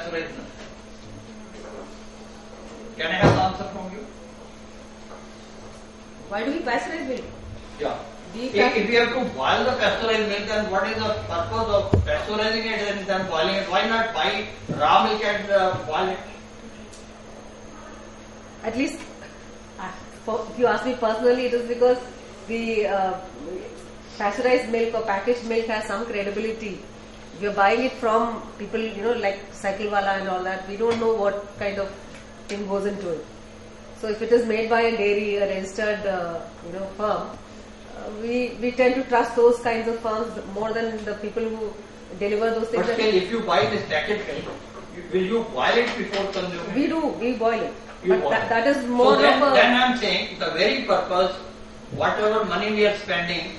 pasteurized milk? Can I have the answer from you? Why do we pasteurize milk? Yeah. If you have to boil the pasteurized milk, then what is the purpose of pasteurizing it and then boiling it? Why not buy raw milk and boil it? At least, if you ask me personally, it is because the pasteurized milk or packaged milk has some credibility. If you're buying it from people, like Cycle Wala and all that, we don't know what kind of thing goes into it. So if it is made by a dairy, a registered, firm, we tend to trust those kinds of firms more than the people who deliver those things. But still, if you buy this packet milk, will you boil it before consuming? We do. We boil it. But that is more so then, of a... Then I am saying the very purpose, whatever money we are spending,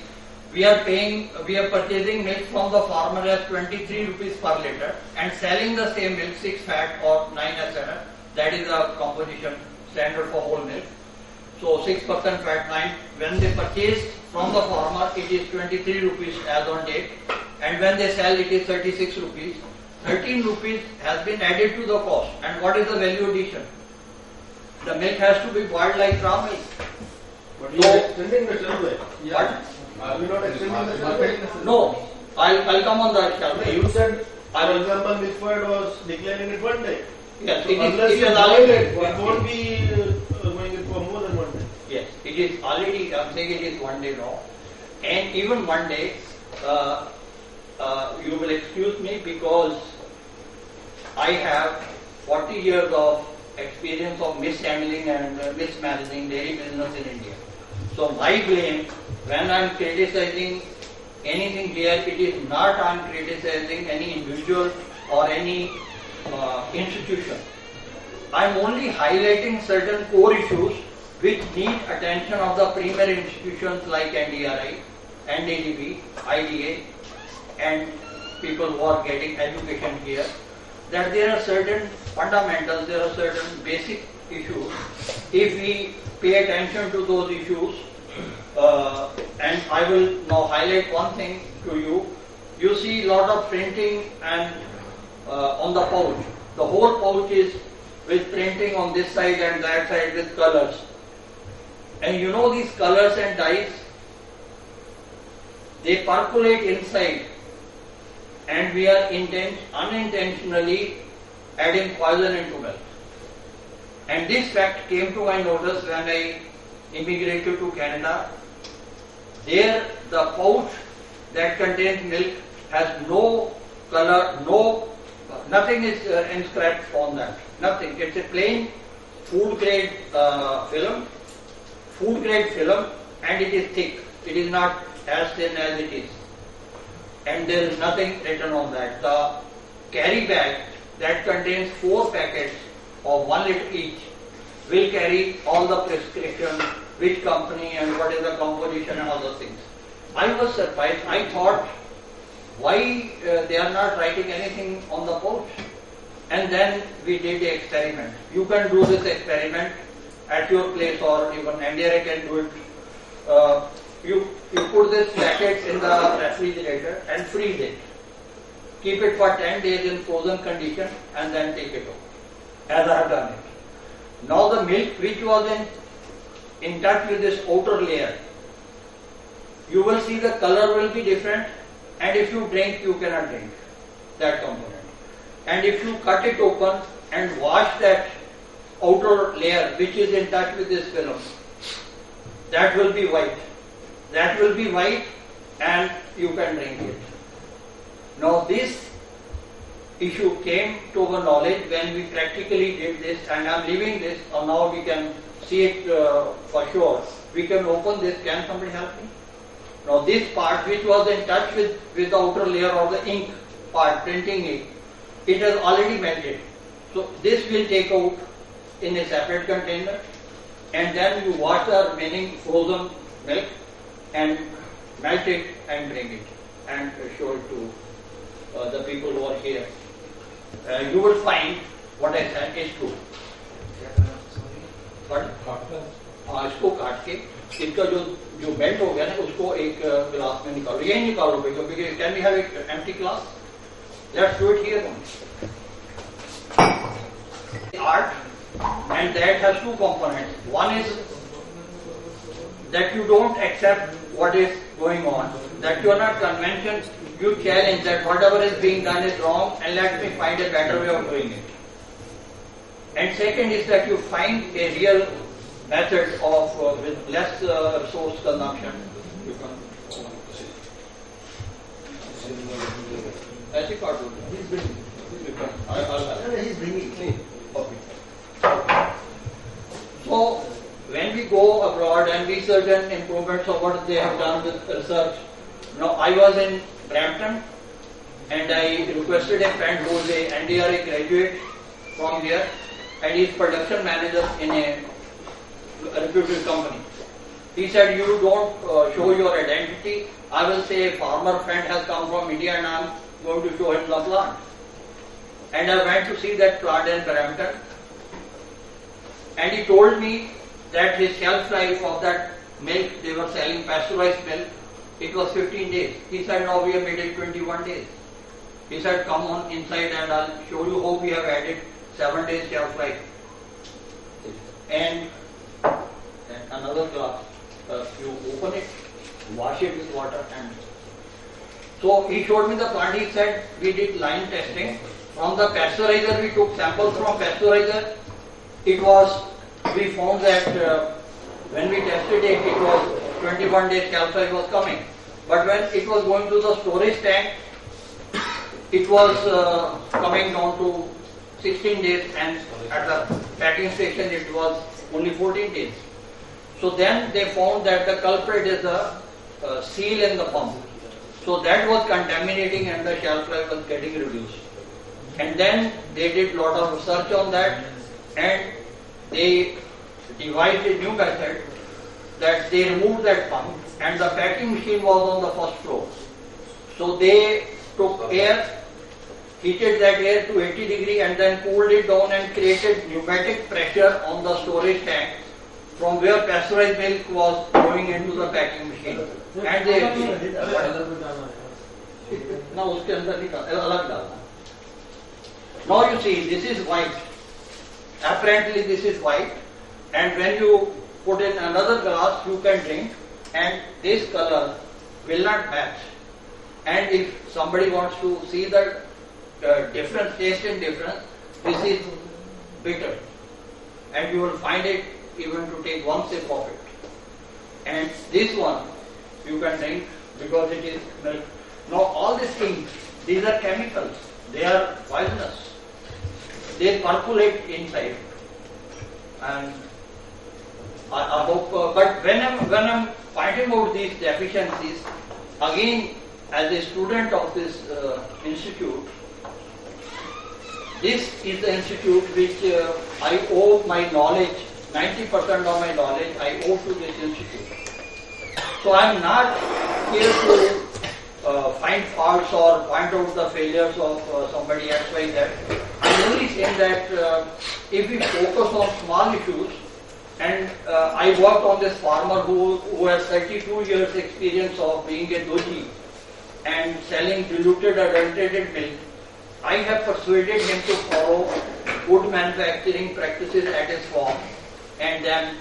we are purchasing milk from the farmer as 23 rupees per liter and selling the same milk 6 fat or 9 etc. That is the composition standard for whole milk. So 6% fat, 9. When they purchase from the farmer, it is 23 rupees as on date, and when they sell, it is 36 rupees. 13 rupees has been added to the cost. And what is the value addition? The milk has to be boiled like raw milk. But you are extending the shelf life. What? Are we not extending the shelf life? No. I'll come on that shelf life. You said, for example, this word was declared in it one day. Yes, So it unless is you already. boil it, it won't be going in for more than one day. Yes, it is already. I'm saying it is one day now, and even one day. You will excuse me because I have 40 years of experience of mishandling and mismanaging dairy business in India. So my blame when I am criticizing anything here, it is not I am criticizing any individual or any institution. I am only highlighting certain core issues which need attention of the premier institutions like NDRI, NDDB, IDA, and people who are getting education here, that there are certain fundamentals, there are certain basic issues. If we pay attention to those issues, and I will now highlight one thing to you. You see a lot of printing and on the pouch. The whole pouch is with printing on this side and that side with colors. And you know these colors and dyes, they percolate inside, and we are unintentionally adding poison into milk. And this fact came to my notice when I immigrated to Canada. There the pouch that contains milk has no color, nothing is inscribed on that. Nothing. It's a plain food grade film, and it is thick. It is not as thin as it is. And there is nothing written on that. The carry bag that contains 4 packets of 1 liter each will carry all the prescriptions, which company and what is the composition and all those things. I was surprised. I thought, why they are not writing anything on the pouch? And then we did the experiment. You can do this experiment at your place, or even NDRI can do it. You put this packet in the refrigerator and freeze it. Keep it for 10 days in frozen condition and then take it out, as I have done it. Now the milk which was in touch with this outer layer, you will see the color will be different, and if you drink, you cannot drink that component. And if you cut it open and wash that outer layer which is in touch with this film, that will be white. That will be white and you can drink it. Now this issue came to our knowledge when we practically did this, and I am leaving this, now we can see it for sure. We can open this. Can somebody help me? Now this part which was in touch with the outer layer or the ink part, printing ink, it has already melted. So this will take out in a separate container, and then you wash the remaining frozen milk and melt it and bring it and show it to the people who are here. You will find what I said is true. हाँ, इसको काट के इसका जो melt हो गया ना, उसको एक गिलास में निकालो. यही निकालो भैया, because can we have an empty glass? Let's do it here. and that has two components. One is that you don't accept what is going on, that you are not convention, you challenge that whatever is being done is wrong and let me find a better way of doing it. And second is that you find a real method of with less resource consumption. You can ऐसे काट दो. He's bringing. Okay. So when we go abroad and we certain improvements of what they have done with research. Now I was in Brampton and I requested a friend who is a NDRA graduate from here and he is production manager in a reputed company. He said, you don't show your identity. I will say a farmer friend has come from India and I am going to show him the plant. And I went to see that plant in Brampton. And he told me that his shelf life of that milk, they were selling pasteurized milk, it was 15 days. He said, now we have made it 21 days. He said, come on inside and I'll show you how we have added 7 days shelf life. And another glass, you open it, wash it with water and so he showed me the plant. He said we did line testing. From the pasteurizer we took samples from pasteurizer. We found that when we tested it, it was 21 days shelf life was coming. But when it was going to the storage tank, it was coming down to 16 days and at the packing station it was only 14 days. So then they found that the culprit is the seal in the pump. So that was contaminating and the shelf life was getting reduced. And then they did lot of research on that and they devised a new method that they removed that pump and the packing machine was on the first floor. So they took air, heated that air to 80 degrees and then cooled it down and created pneumatic pressure on the storage tank from where pasteurized milk was going into the packing machine. And they now उसके अंदर नहीं अलग डालना. Now you see this is white. Apparently this is white, and when you put in another glass you can drink, and this color will not match. And if somebody wants to see the difference, taste and difference, this is bitter, and you will find it even to take one sip of it. And this one you can drink because it is milk. Now all these things, these are chemicals. They are poisonous. They percolate inside. And I hope, but when I'm finding out these deficiencies, again as a student of this institute, this is the institute which I owe my knowledge, 90% of my knowledge I owe to this institute. So I am not here to find faults or point out the failures of somebody X, Y, Z. I am only saying that if we focus on small issues, and I worked on this farmer who has 32 years experience of being a doji and selling diluted adulterated milk, I have persuaded him to follow good manufacturing practices at his farm, and then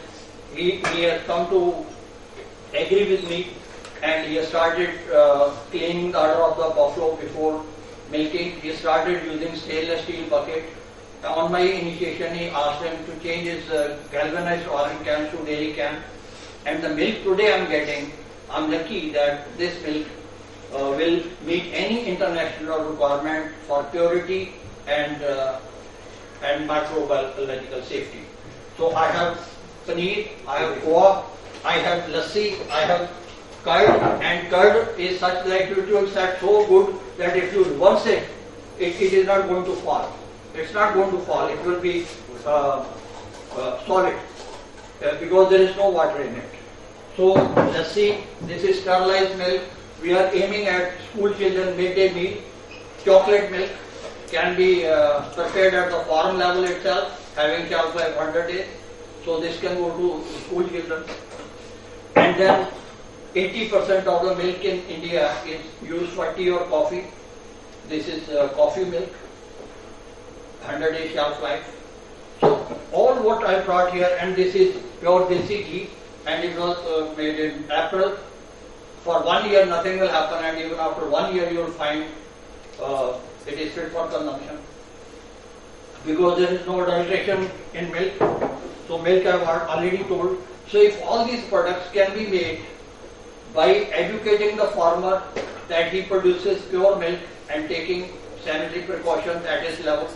he has come to agree with me, and he has started cleaning the udder of the buffalo before milking. He started using stainless steel bucket. On my initiation, he asked him to change his galvanized orange cans to dairy can. And the milk today I am getting, I am lucky that this milk will meet any international requirement for purity and microbiological safety. So I have paneer, I have koa, I have lassi, I have curd, and curd is such that it will set so good that if you reverse it, it is not going to fall. It's not going to fall. It will be solid because there is no water in it. So lassi, this is sterilized milk. We are aiming at school children midday meal. Chocolate milk can be prepared at the farm level itself, having shelf life 100 days. So this can go to school children. And then 80% of the milk in India is used for tea or coffee. This is coffee milk, 100 days shelf life. So all what I brought here, and this is pure desi ghee, and it was made in April. For 1 year nothing will happen, and even after 1 year you will find it is fit for consumption. Because there is no adulteration in milk. So milk I have already told. So if all these products can be made by educating the farmer that he produces pure milk and taking sanitary precautions at his level,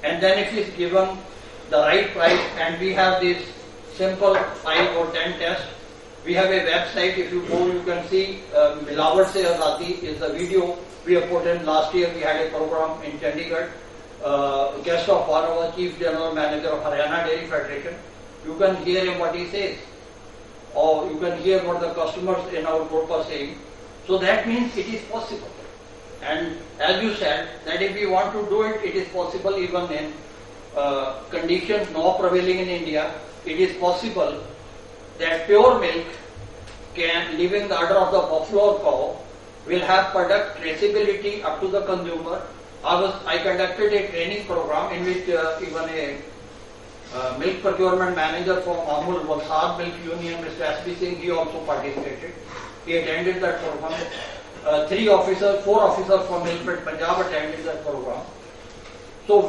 and then if he is given the right price, and we have this simple 5 or 10 tests. We have a website, if you go you can see Milawat Se Azadi is the video we have put in. Last year we had a program in Chandigarh. Guest of honor was Chief General Manager of Haryana Dairy Federation. You can hear him what he says, or you can hear what the customers in our group are saying. So that means it is possible. And as you said, that if we want to do it, it is possible even in conditions now prevailing in India. It is possible that pure milk can, leaving the udder of the buffalo or cow, will have product traceability up to the consumer. I conducted a training program in which even a milk procurement manager from Amul Valsad Milk Union, Mr. S.B. Singh, he also participated. He attended that program. 4 officers from Milkfed Punjab attended that program. So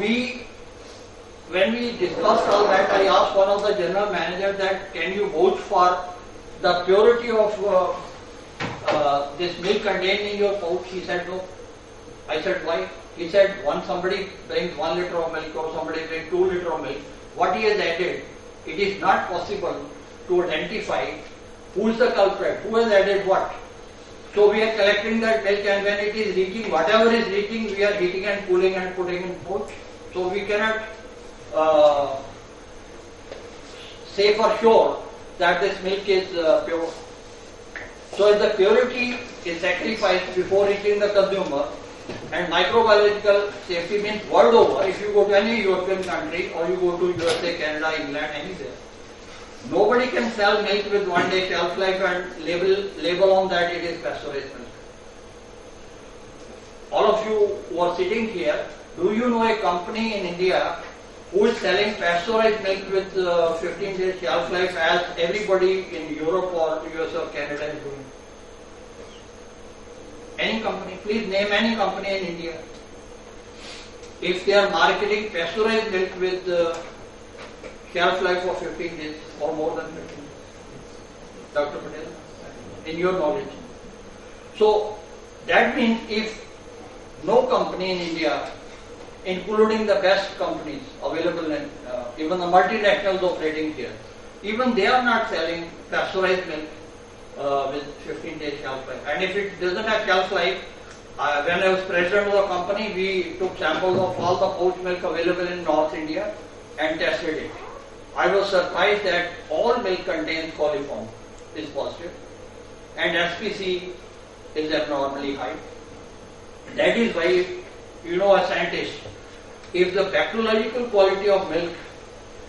when we discussed all that, I asked one of the general managers that, can you vouch for the purity of this milk contained in your pouch? He said no. I said why? He said, once somebody brings 1 liter of milk or somebody brings 2 liter of milk, what he has added, it is not possible to identify who is the culprit, who has added what. So we are collecting that milk, and when it is reaching, whatever is reaching, we are heating and cooling and putting in pouch. So we cannot say for sure that this milk is pure. So if the purity is sacrificed before reaching the consumer, and microbiological safety means world over, if you go to any European country or you go to USA, Canada, England, anywhere, nobody can sell milk with 1 day shelf life and label on that it is pasteurized milk. All of you who are sitting here, do you know a company in India who is selling pasteurized milk with 15 days shelf life as everybody in Europe or US or Canada is doing? Any company, please name any company in India. If they are marketing pasteurized milk with shelf life of 15 days or more than 15 days. Dr. Patel, in your knowledge. So that means if no company in India, including the best companies available in even the multinationals operating here, even they are not selling pasteurized milk with 15 days shelf life. And if it doesn't have shelf life, when I was president of the company, we took samples of all the pouch milk available in North India and tested it. I was surprised that all milk contains coliform is positive and SPC is abnormally high. That is why, you know, a scientist, if the bacteriological quality of milk,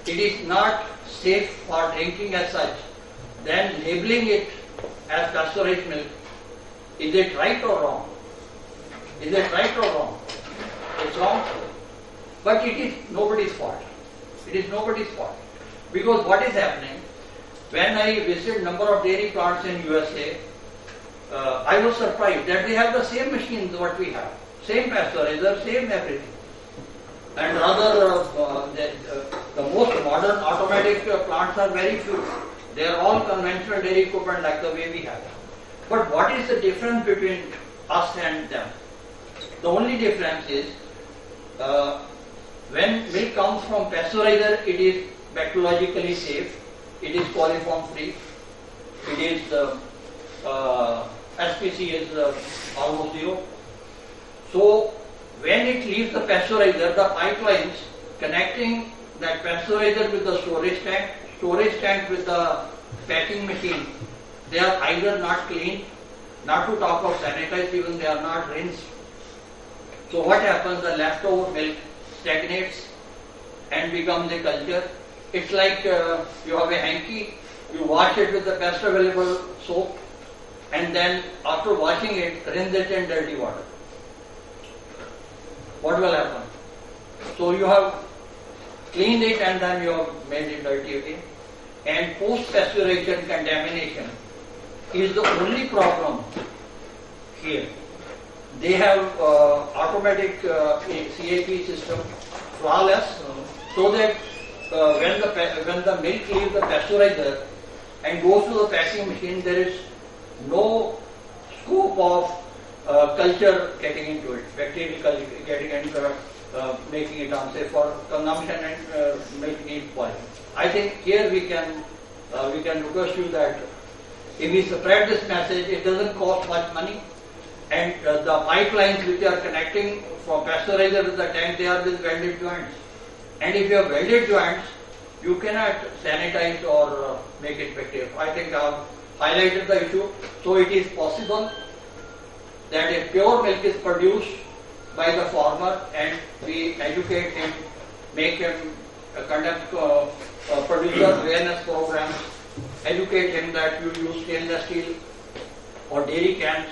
it is not safe for drinking as such, then labeling it as pasteurized milk, is it right or wrong? Is it right or wrong? It's wrong. But it is nobody's fault. It is nobody's fault. Because what is happening, when I visited number of dairy plants in USA, I was surprised that they have the same machines what we have. Same pasteurizer, same everything. And rather, the most modern automatic plants are very few. They are all conventional dairy equipment like the way we have. But what is the difference between us and them? The only difference is, when milk comes from pasteurizer, it is bacteriologically safe, it is coliform free, it is SPC is almost zero. So when it leaves the pasteurizer, the pipelines connecting that pasteurizer with the storage tank with the packing machine, they are either not cleaned, not to talk of sanitized, even they are not rinsed. So what happens? The leftover milk stagnates and becomes a culture. It's like you have a hanky, you wash it with the best available soap, and then after washing it, rinse it in dirty water. What will happen? So you have clean it and then you have made it dirty again. And post-pasteurization contamination is the only problem here. They have automatic CAP system, flawless, so that when the milk leaves the pasteurizer and goes to the packing machine, there is no scope of culture getting into it, bacterial culture getting into making it unsafe for consumption and milk need spoil. I think here we can request you that if we spread this message, it doesn't cost much money, and the pipelines which are connecting from pasteurizer to the tank, they are with welded joints. And if you have welded joints, you cannot sanitize or make it effective. I think I have highlighted the issue. So it is possible that a pure milk is produced by the farmer and we educate him, make him conduct producer awareness programs, educate him that you use stainless steel or dairy cans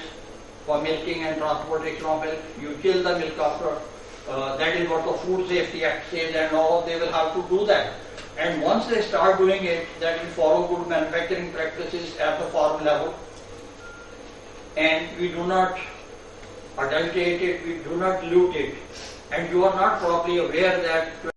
for milking and transportation of milk. You chill the milk after. That is what the Food Safety Act says, and all they will have to do that. And once they start doing it, that will follow good manufacturing practices at the farm level. And we do not adulterate it, we do not dilute it. And you are not probably aware that